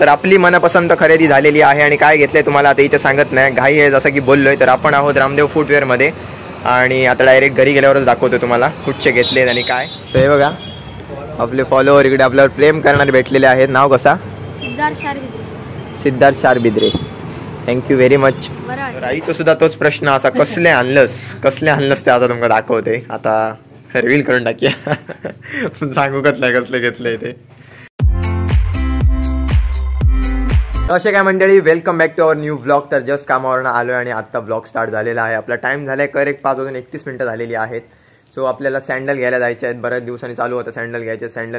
तर आपली मनपसंत खरेदी झालेली आहे आणि काय घेतलंय तुम्हाला आता इथे सांगत नाही, घाई आहे जसं की बोललोय. तर आपण आहोत रामदेव फुटवेअरमध्ये आणि आता डायरेक्ट घरी गेल्यावरच दाखवतो तुम्हाला कुठचे घेतलेत आणि काय. सो हे बघा आपले फॉलोअर इकडे आपल्यावर प्रेम करणारे भेटलेले आहेत. नाव कसा? Siddharth Sharbidre. Thank you very much. आईचं सुद्धा तोच प्रश्न असा, कसले आणलंस ते आता तुमका दाखवते. आता रिव्हील करून टाकूया. सांगू कसले घेतले ते. असे काय मंडळी, welcome back to our new blog. तर जस्ट कामावरून आलोय आणि आता ब्लॉग स्टार्ट झालेला आहे. आपला टाइम झालाय करेक्ट 5:31 झालेली आहेत. सो आपल्याला सँडल घ्यायला जायचे आहेत. बऱ्याच दिवसांनी चालू होतं सँडल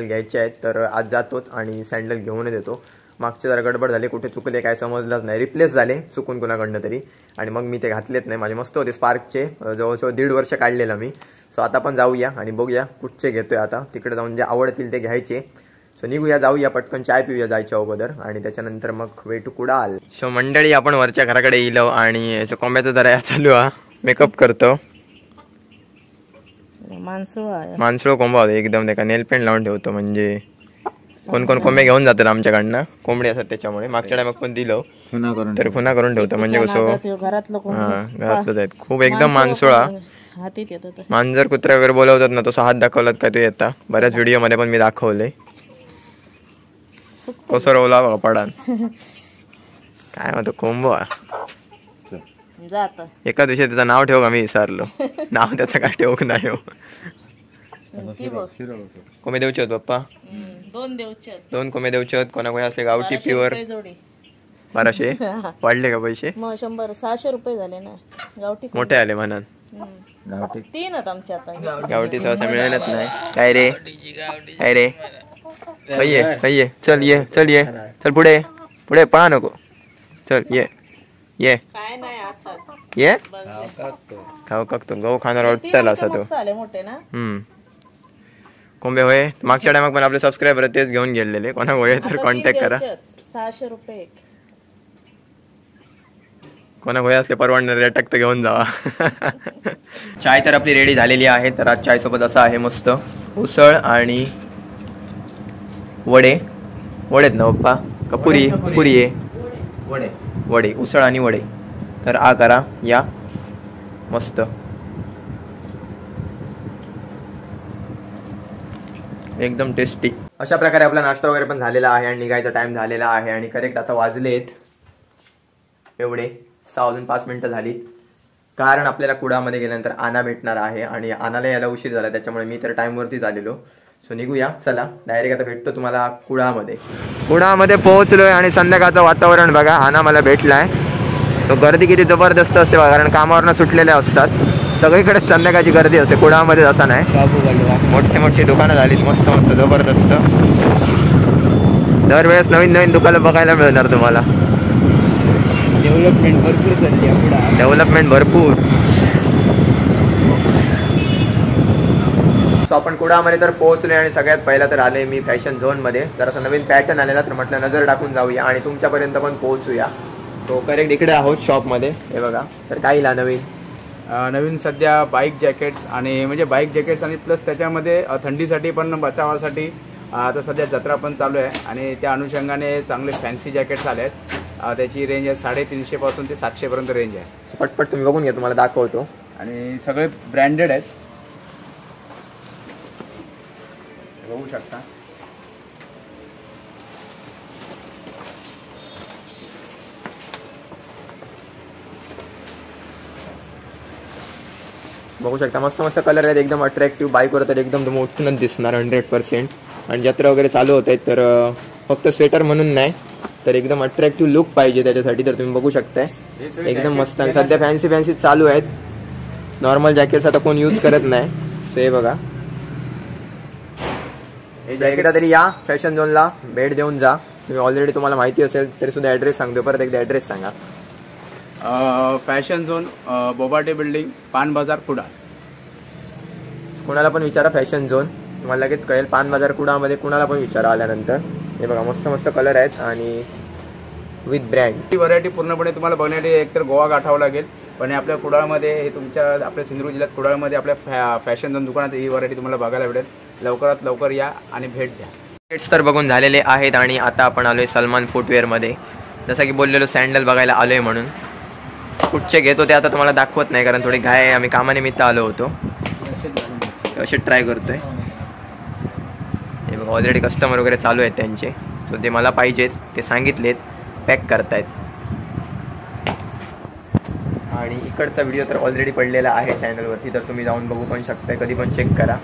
घ्यायचे आहेत. तर आज जातोच आणि सँडल घेऊन येतो. मागचे जरा गडबड झाली, कुठे चुकले काय समजलंच नाही. रिप्लेस झाले चुकून कुणाकडनं तरी आणि मग मी ते घातलेत नाही. माझे मस्त होते स्पार्कचे, जवळजवळ 1.5 वर्ष काढलेलं मी. सो आता पण जाऊया आणि बघूया कुठचे घेतोय. आता तिकडे जाऊन जे आवडतील ते घ्यायचे. सो निघूया, जाऊया पटकन, चाय पिऊया जायच्या अगोदर आणि त्याच्यानंतर मग वे टू कुडाल. सो मंडळी आपण वरच्या घराकडे येलो आणि कोंब्याचा जरा चालू हा मेकअप करतो. माणसं कोंबा होते एकदम, त्या नेल पेंट लावून ठेवतो. म्हणजे कोण कोंबे घेऊन जातात आमच्याकडनं, कोंबडी असतात त्याच्यामुळे. मागच्या टायमात पण दिलं तर खुना करून ठेवतो. म्हणजे कसं घरातलंच आहेत. खूप एकदम माणसोळा. मांजर कुत्रा वगैरे बोलवतात ना, तसं हात दाखवलात काय तो येता. बऱ्याच व्हिडिओ मध्ये पण मी दाखवले. कसं रोवला बघा पडान. काय म्हणतो कोंबो एका दिवशी त्याचं नाव ठेव का, मी विसरलो नाव त्याचं काय ठेवू नाही. हो कोंबे देऊचे आहेत पप्पा, 2 कोंबे देऊचे आहेत. कोणाकोणी असले गावठी प्युअर 1200 वाढले का पैसे? 100-600 रुपये झाले ना. गावठी मोठे आले म्हणून. गावठी 3 आहेत आमच्या आता. गावठी सहसा मिळेलच नाही. काय रे चल चल पुढे पळा नको. चल ये खाऊ काकतो गहू खाणार वाटतं असा तो. कोंबे होय. मागच्या टायमाक पण आपले सबस्क्रायबर तेच घेऊन गेलेले. कोणा होय तर कॉन्टॅक्ट करा. 600 रुपये. कोणा होय असले परवडणार रेटक तर घेऊन जावा. चाय तर आपली रेडी झालेली आहे. तर आज चाय सोबत असं आहे मस्त उसळ आणि वडे आहेत ना पप्पा का? पुरी आहे वडे उसळ आणि वडे. तर आ करा या मस्त एकदम टेस्टी. अशा प्रकारे आपला नाश्ता वगैरे पण झालेला आहे आणि निघायचा टाइम झालेला आहे. आणि करेक्ट आता वाजलेत एवढे 6:05 झाली. कारण आपल्याला कुडामध्ये गेल्यानंतर आना भेटणार आहे आणि आनाला यायला उशीर झाला, त्याच्यामुळे मी तर टाइमवरतीच आलेलो. सो निघूया चला. डायरेक्ट आता भेटतो तुम्हाला कुडामध्ये पोहोचलोय आणि संध्याकाळचं वातावरण बघा. आना मला भेटलाय. तो गर्दी किती जबरदस्त असते बघा, कारण कामावरनं सुटलेल्या असतात. सगळीकडे संध्याकाळची गर्दी असते. कुडामध्ये असं नाही. मोठी दुकानं झालीत मस्त जबरदस्त. दरवेळेस नवीन दुकानं बघायला मिळणार तुम्हाला. डेव्हलपमेंट भरपूर. सो आपण कुडामध्ये तर पोहोचले आणि सगळ्यात पहिला तर आले मी फॅशन झोन मध्ये. जरासा नवीन पॅटर्न आलेला तर म्हटलं नजर टाकून जाऊया आणि तुमच्यापर्यंत पण पोहोचूया. सो करेक्ट इकडे आहोत शॉप मध्ये. हे बघा तर काय इला नवीन सध्या बाईक जॅकेट्स आणि म्हणजे बाईक जॅकेट्स आणि प्लस त्याच्यामध्ये थंडीसाठी पण बचावासाठी आता सध्या जत्रा पण चालू आहे आणि त्या अनुषंगाने चांगले फॅन्सी जॅकेट्स आले आहेत. त्याची रेंज आहे 350 पासून ते 700 पर्यंत रेंज आहे. पटपट तुम्ही बघून घ्या, तुम्हाला दाखवतो. आणि सगळे ब्रँडेड आहेत, बघू शकता. मस्त कलर आहेत, एकदम अट्रॅक्टिव्ह. बाईकवर तर एकदम तुम्ही उठूनच दिसणार 100%. आणि जत्रा वगैरे चालू होत आहेत तर फक्त स्वेटर म्हणून नाही तर एकदम अट्रॅक्टिव्ह लुक पाहिजे त्याच्यासाठी. तर तुम्ही बघू शकताय एकदम मस्त. आणि सध्या फॅन्सी चालू आहेत. नॉर्मल जॅकेट्स आता कोण यूज करत नाही. सो हे बघा, एकदा तरी या फॅशन झोनला भेट देऊन जा. तुम्ही ऑलरेडी तुम्हाला माहिती असेल तरी सुद्धा ऍड्रेस सांगतो. परत एकदा ऍड्रेस सांगा. फॅशन झोन, बोबाटे बिल्डिंग, पान बाजार, कुडाळ. कुणाला पण विचारा फॅशन झोन, तुम्हाला लगेच कळेल. पान बाजार कुडामध्ये कुणाला पण विचारा आल्यानंतर. हे बघा मस्त कलर आहेत आणि विथ ब्रँड. ही व्हरायटी पूर्णपणे तुम्हाला बघण्यासाठी एकतर गोवा गाठावं लागेल, पण आपल्या कुडाळमध्ये हे तुमच्या आपल्या सिंधुदुर्ग जिल्ह्यात कुडाळमध्ये आपल्या फॅशन झोन दुकानात ही व्हरायटी तुम्हाला बघायला भेटेल. लवकरात लवकर या आणि भेट द्या. जॅकेट्स तर बघून झालेले आहेत आणि आता आपण आलोय सलमान फुटवेअरमध्ये. जसं की बोललेलो सँडल बघायला आलोय म्हणून. कुठचे घेतो ते आता तुम्हाला दाखवत नाही कारण थोडी घाई आहे, आम्ही कामानिमित्त आलो होतो. असे ट्राय करतोय. हे बघा ऑलरेडी कस्टमर वगैरे चालू आहेत त्यांचे. सो ते मला पाहिजेत ते सांगितलेत, पॅक करतायत. आणि इकडचा व्हिडिओ तर ऑलरेडी पडलेला आहे चॅनलवरती, तर तुम्ही जाऊन बघू पण शकताय, कधी पण चेक करा.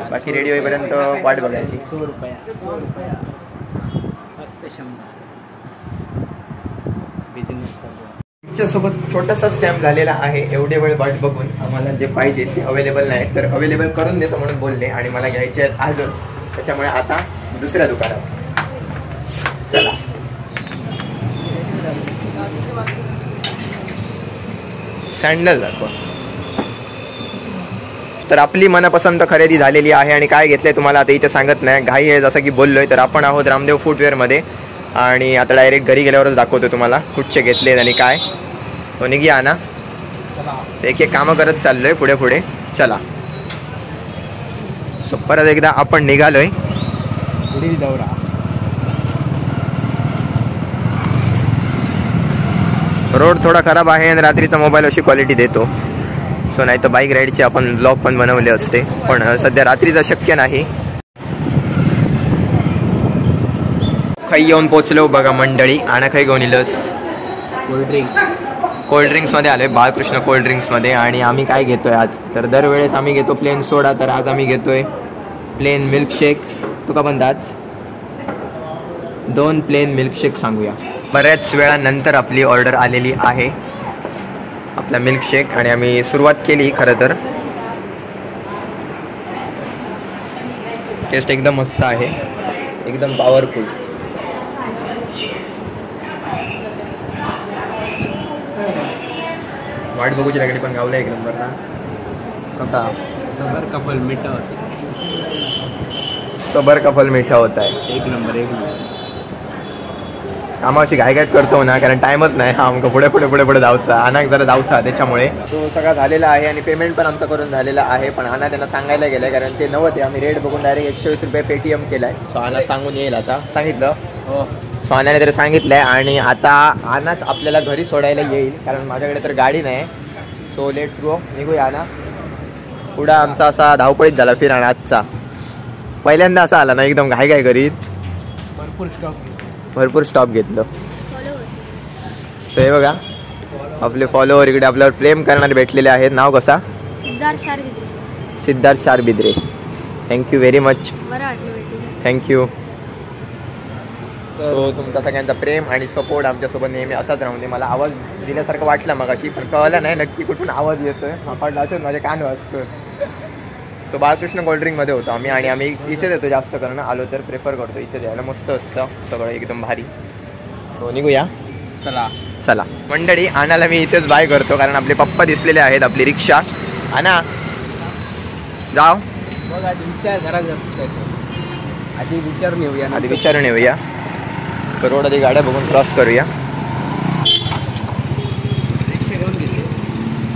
बाकी रेडी होईपर्यंत वाट बघायची. 100 रुपया फक्त 100 बिझनेस तुमच्यासोबत छोटासा स्कॅम झालेला आहे. एवढे वेळ वाट बघून आम्हाला जे पाहिजे ते अवेलेबल नाही, तर अवेलेबल करून देतो म्हणून बोलले आणि मला घ्यायचे आहेत आजच. त्याच्यामुळे आता दुसऱ्या दुकानात चला. सँडल दाखवा. तर आपली मनपसंत खरेदी झालेली आहे आणि काय घेतलंय तुम्हाला आता इथे सांगत नाही, घाई आहे जसं की बोललोय. तर आपण आहोत रामदेव फुटवेअरमध्ये आणि आता डायरेक्ट घरी गेल्यावरच दाखवतो तुम्हाला कुठचे घेतलेत आणि काय. तो निघूया ना, एक एक कामं करत चाललोय पुढे पुढे. चला. सो परत एकदा आपण निघालोय. पुढील दौरा. रोड थोडा खराब आहे आणि रात्रीचा मोबाईल अशी क्वालिटी देतो. सो नाही तर बाईक राईडचे आपण ब्लॉग पण बनवले असते, पण सध्या रात्रीचा शक्य नाही. खाई येऊन पोचलो बघा मंडळी. आणा खाई घेऊन इलस. कोल्ड्रिंक्समध्ये आलोय, बाळकृष्ण कोल्ड्रिंक्समध्ये. आणि आम्ही काय घेतोय आज, तर दरवेळेस आम्ही घेतो प्लेन सोडा, तर आज आम्ही घेतोय प्लेन मिल्कशेक. तुका पण आज 2 प्लेन मिल्कशेक सांगूया. बऱ्याच वेळानंतर आपली ऑर्डर आलेली आहे आपला मिल्कशेक आणि आम्ही सुरुवात केली. खरं तर टेस्ट एकदम मस्त आहे, एकदम पॉवरफुल. वाट बघूची लागली पण गावला एक नंबर ना. कसा सबर कपल मिठा होते. सबर का फल मिठा होता है. एक नंबर एक नंबर. कामाशी घाईघाईत करतो ना, कारण टाईमच नाही. आमचं पुढे पुढे पुढे पुढे जाऊचा, अनाक जरा जाऊचा. त्याच्यामुळे तो सगळा झालेला आहे आणि पेमेंट पण आमचं करून झालेला आहे. पण आना त्यांना सांगायला गेलं कारण ते नव्हते. आम्ही रेट बघून डायरेक्ट 120 रुपये पेटीएम केलाय. सो आना सांगून येईल आता, सांगितलं. हो. सो आनाने तरी सांगितलंय आणि आता आनाच आपल्याला घरी सोडायला येईल कारण माझ्याकडे तर गाडी नाही. सो लेट्स गो, निघूया ना. पुढं आमचा असा धावपळीत झाला फिराणा आजचा. पहिल्यांदा असा आला ना एकदम घाई घाई करीत. भरपूर स्टॉप घेतलं. सो हे बघा आपले फॉलोअर इकडे आपल्यावर प्रेम करणारे भेटलेले आहेत. नाव कसा? Siddharth Sharbidre. Thank you very much. Thank you. So तुमचा सगळ्यांचा प्रेम आणि सपोर्ट आमच्यासोबत नेहमी असाच राहून दे. मला आवाज दिल्यासारखं वाटलं मगाशी, पण कळलं नाही नक्की कुठून आवाज येतोय. आपण असंच माझे कान वाजतोय. सो बाळकृष्ण कोल्ड्रिंकमध्ये होतो आम्ही आणि आम्ही इथेच येतो जास्त करणं. आलो तर प्रेफर करतो इथे द्यायला. मस्त असतं सगळं एकदम भारी. सो निघूया. चला चला मंडळी. आणायला मी इथेच बाय करतो कारण आपले पप्पा दिसलेले आहेत. आपली रिक्षा आणा जाव. बघ आधी विचार करा, आधी विचारून येऊया. आधी विचारून येऊया. तर रोड आधी गाड्या बघून क्रॉस करूया. रिक्षा घेऊन घेतली.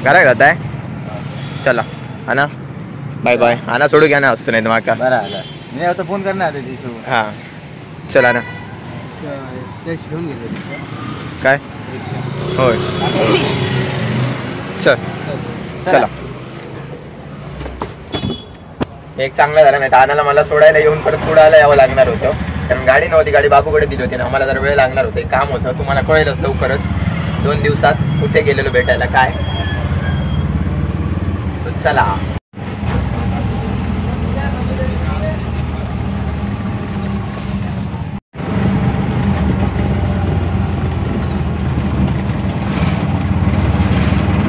घरा जात आहे. चला आणा बाय बाय. आणा सोडू घ्या ना असतो नाही तर माका. बरं आलं मी आता फोन करणार आता तिथं. हां चला ना. टेस्ट घेऊन घेतली रिक्षा. काय रिक्षा होय. चल चला. एक चांगलं झालं नाही तर आणायला मला सोडायला येऊन परत पुढायला यावं लागणार होतं कारण गाडी नव्हती. गाडी बाबूकडे दिली होती ना. आम्हाला जरा वेळ लागणार होता. एक काम होतं, तुम्हाला कळेलच लवकरच 2 दिवसात कुठे गेलेलो भेटायला काय. चला.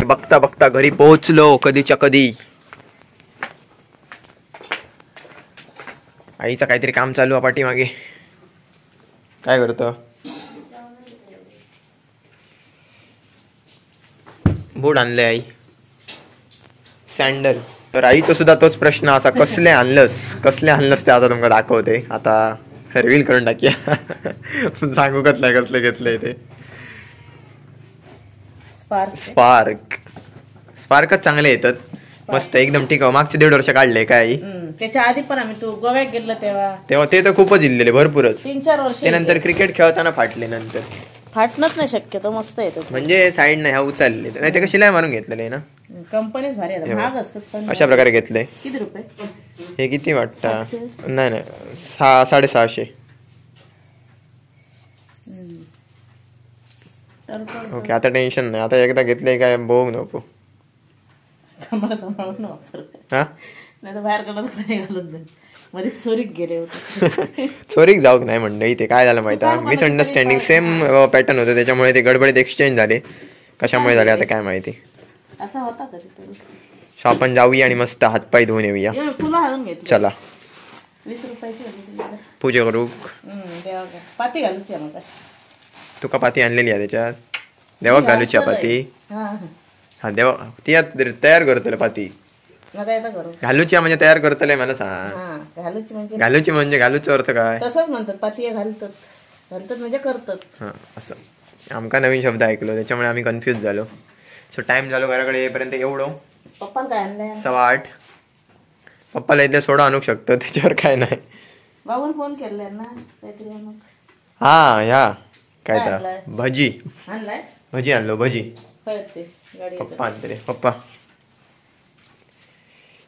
बघता बघता घरी पोहोचलो कधीच्या कधी. आईचं काहीतरी काम चालू आहे पाठीमागे. काय करतो? बूट आणले आई, सँडल. तर आईचं सुद्धा तोच प्रश्न असा, कसले आणलंस ते आता तुमका दाखवते. आता रिव्हील करून टाकूया. सांगू कसले कसले घेतले ते. स्पार्कच चांगले येतात. मस्त एकदम ठीक आहे. मागचे 1.5 वर्ष काढले काय त्याच्या आधी पण आम्ही तो गोव्यात गेलो तेव्हा ते तर खूपच इल्लेले भरपूरच. 3-4 वर्ष ते नंतर क्रिकेट खेळताना फाटले नंतर. फाटणच नाही शक्यतो, मस्त येतो म्हणजे साईड नाही ह्या उचलले नाही ते शिलाई मारून घेतलेले ना. कंपनीच भारी आहे, महाग असतात पण. अशा प्रकारे घेतले. किती रुपये? हे किती वाटतं? नाही 650-650. ओके आता टेन्शन नाही. आता एकदा घेतले काय बघ नको. मला सांभाळून वापर. हा नाही तर बाहेर घालून मध्ये चोरीक गेले होते. चोरीक जाऊक नाही मंडळी. ते काय झालं माहिती आहे, मिसअंडरस्टँडिंग सेम पॅटर्न होतं त्याच्यामुळे ते गडबडीत एक्सचेंज झाले. कशामुळे झाले आता काय माहिती. असा होता कधी. सो आपण जाऊया आणि मस्त हातपाय धुवून येऊया. फुलं हाणून घेतली. चला 20 रुपयाची होती. पूजा करू. देवा पाती घालूची आहे मग. तुका पाती आणलेली आहे त्याच्यात. देवाक घालूची पाती. हा देवा ती तयार करतले पाती. घालूची म्हणजे तयार करतले मला सांग. घालूची म्हणजे घालूचा अर्थ काय? तसंच म्हणतात पाती घालतात. म्हणजे करतात. हा असं आमका नवीन शब्द ऐकलो त्याच्यामुळे आम्ही कन्फ्युज झालो. सो टाइम झालो घराकडे येईपर्यंत एवढं. पप्पा काय आणलंय? 8:15. पप्पाला इथे सोडा आणू शकतो त्याच्यावर काय नाही. बाबून फोन केलाय ना काहीतरी. हा ह्या काय तर भजी आणलाय. भजी आणलो भजी. पप्पा आणते पप्पा.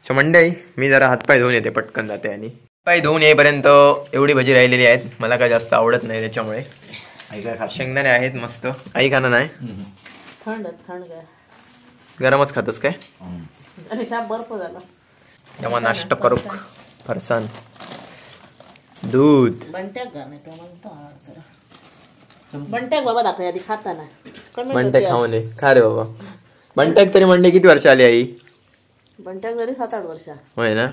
सो मंडळी मी जरा हातपाय धुवून येते पटकन जाते. आणि पाय धुवून येईपर्यंत एवढी भजी राहिलेली आहेत. मला काय जास्त आवडत नाही त्याच्यामुळे. शेंगदाणे आहेत मस्त. आई खाणं नाही थंड थंड गरमच खातस काय? अरे शाप बर्फ झाला तेव्हा नाश्ता करू. फरसाण दूध बंट्याक बंट्याक बाबा दाखव आधी खाताना. बंट्याक खाऊन ये खा रे बाबा. बंट्याक तरी मंडे किती वर्ष आली आई? बंट्याक तरी 7-8 वर्ष होय ना.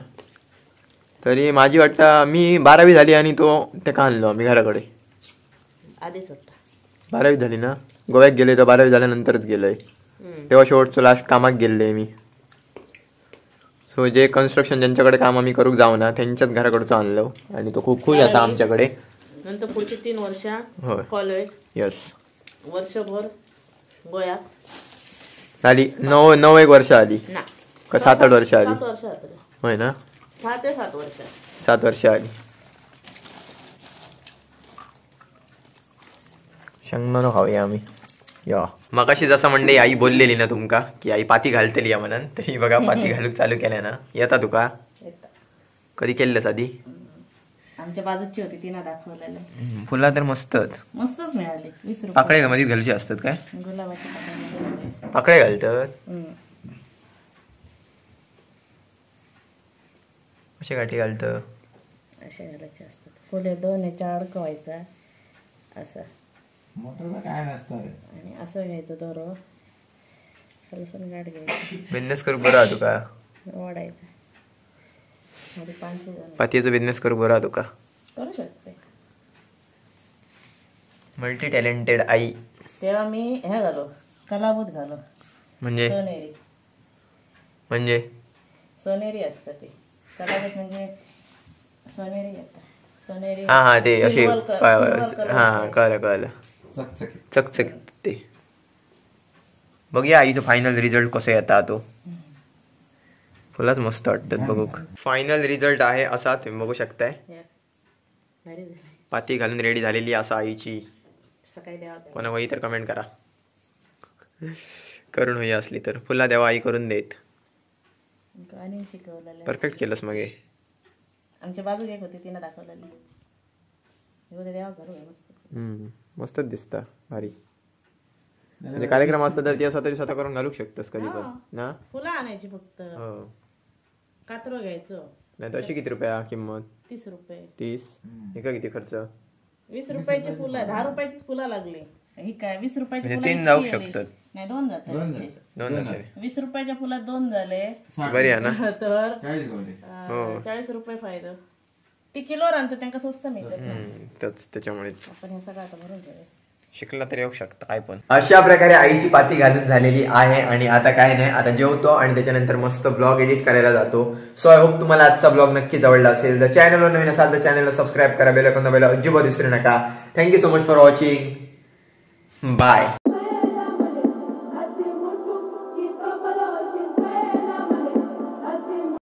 तरी माझी वाटतं मी 12वी झाली आणि तो ते का आणलो आम्ही घराकडे. आधीच वाटतं 12वी झाली ना. गोव्यात गेले तर 12वी झाल्यानंतरच गेलोय. तेव्हा शेवटचं लास्ट कामाक गेले मी. सो जे कन्स्ट्रक्शन ज्यांच्याकडे काम आम्ही करूक जाऊ ना त्यांच्याच घराकडचं आणलं आणि तो खूप खुश असा आमच्याकडे. नंतर पुढची 3 वर्ष कॉलेज. यस वर्षभर गोव्यात झाली. 9 एक वर्ष आली का 7-8 वर्ष आली? 7 वर्ष होय ना. 6 ते 7 वर्ष. 7 वर्ष आली. शेंगदाणा खाऊया आम्ही. या मगाशी जसं मंडळी आई बोललेली ना तुमका की आई पाती घालतली या म्हणून. तरी बघा पाती घालूक चालू केल्या ना. येता तुका कधी केलंस आधी? आमच्या बाजूची होती तिनं दाखवलेलं. फुला तर मस्तच मिळाले. 20 रुपये. पाकळे मध्ये घालूचे असतात काय? गुलाबाचे पाकळे घालतात. असे गाठी घालतं. अशा घालायचे असतात. फुले 2 याच्या अडकवायचा असं काय नसतं आणि असं घ्यायचं दोरो. लसूण गाठ घ्यायचं. बिझनेस करू बरं तुका. ओढायचं. पातीचा बिझनेस करू बरं तुका. करू शकते. मल्टी टॅलेंटेड आई. तेव्हा मी हे घालो कलाबूत घालो. म्हणजे सोनेरी असतं ते. कलाबूत म्हणजे सोनेरी येतं. सोनेरी. हा ते असे हा कळलं चकचकीत ते. बघूया आईचं फायनल रिझल्ट कसं येता तो. फुलाच मस्त वाटतात बघूक. फायनल रिझल्ट आहे असा तुम्ही बघू शकताय. पाती घालून रेडी झालेली असा आईची. कोणा वही तर कमेंट करा. करून होई असली तर. फुला देवा आई करून देत. परफेक्ट केलंस मग. आमच्या बाजूला एक होती तिनं दाखवलेली. मस्तच दिसतं भारी. म्हणजे कार्यक्रम असला तर ते स्वतः करून घालू शकतस कधी पण ना. फुलं आणायची फक्त. कातरो घ्यायचो. नाही तर अशी किती रुपया किंमत? 30 रुपये. 30. एका किती खर्च? 20 रुपयाची फुलं. 10 रुपयाचीच फुलं लागली. ही काय 20 रुपयाची फुलं 3 जाऊ शकतात. नाही 2 जातात. 20 रुपयाच्या फुलात 2 झाले. बरी आहे ना. तर 40 रुपये फायदा. ती किलोवर आणतो त्यांना स्वस्त मिळतात. त्याच्यामुळेच आपण हे सगळं आता भरून घेऊया. शिकला तर येऊ शकता काय पण. अशा प्रकारे आईची पाती घालून झालेली आहे आणि आता काय नाही. आता जेवतो आणि त्याच्यानंतर मस्त ब्लॉग एडिट करायला जातो. सो आय होप तुम्हाला आजचा ब्लॉग नक्कीच आवडला असेल. जर चॅनलवर नवीन असाल तर चॅनलला सबस्क्राईब करा. बेल आयकॉन दाबायला अजिबात विसरू नका. Thank you so much for watching. Bye.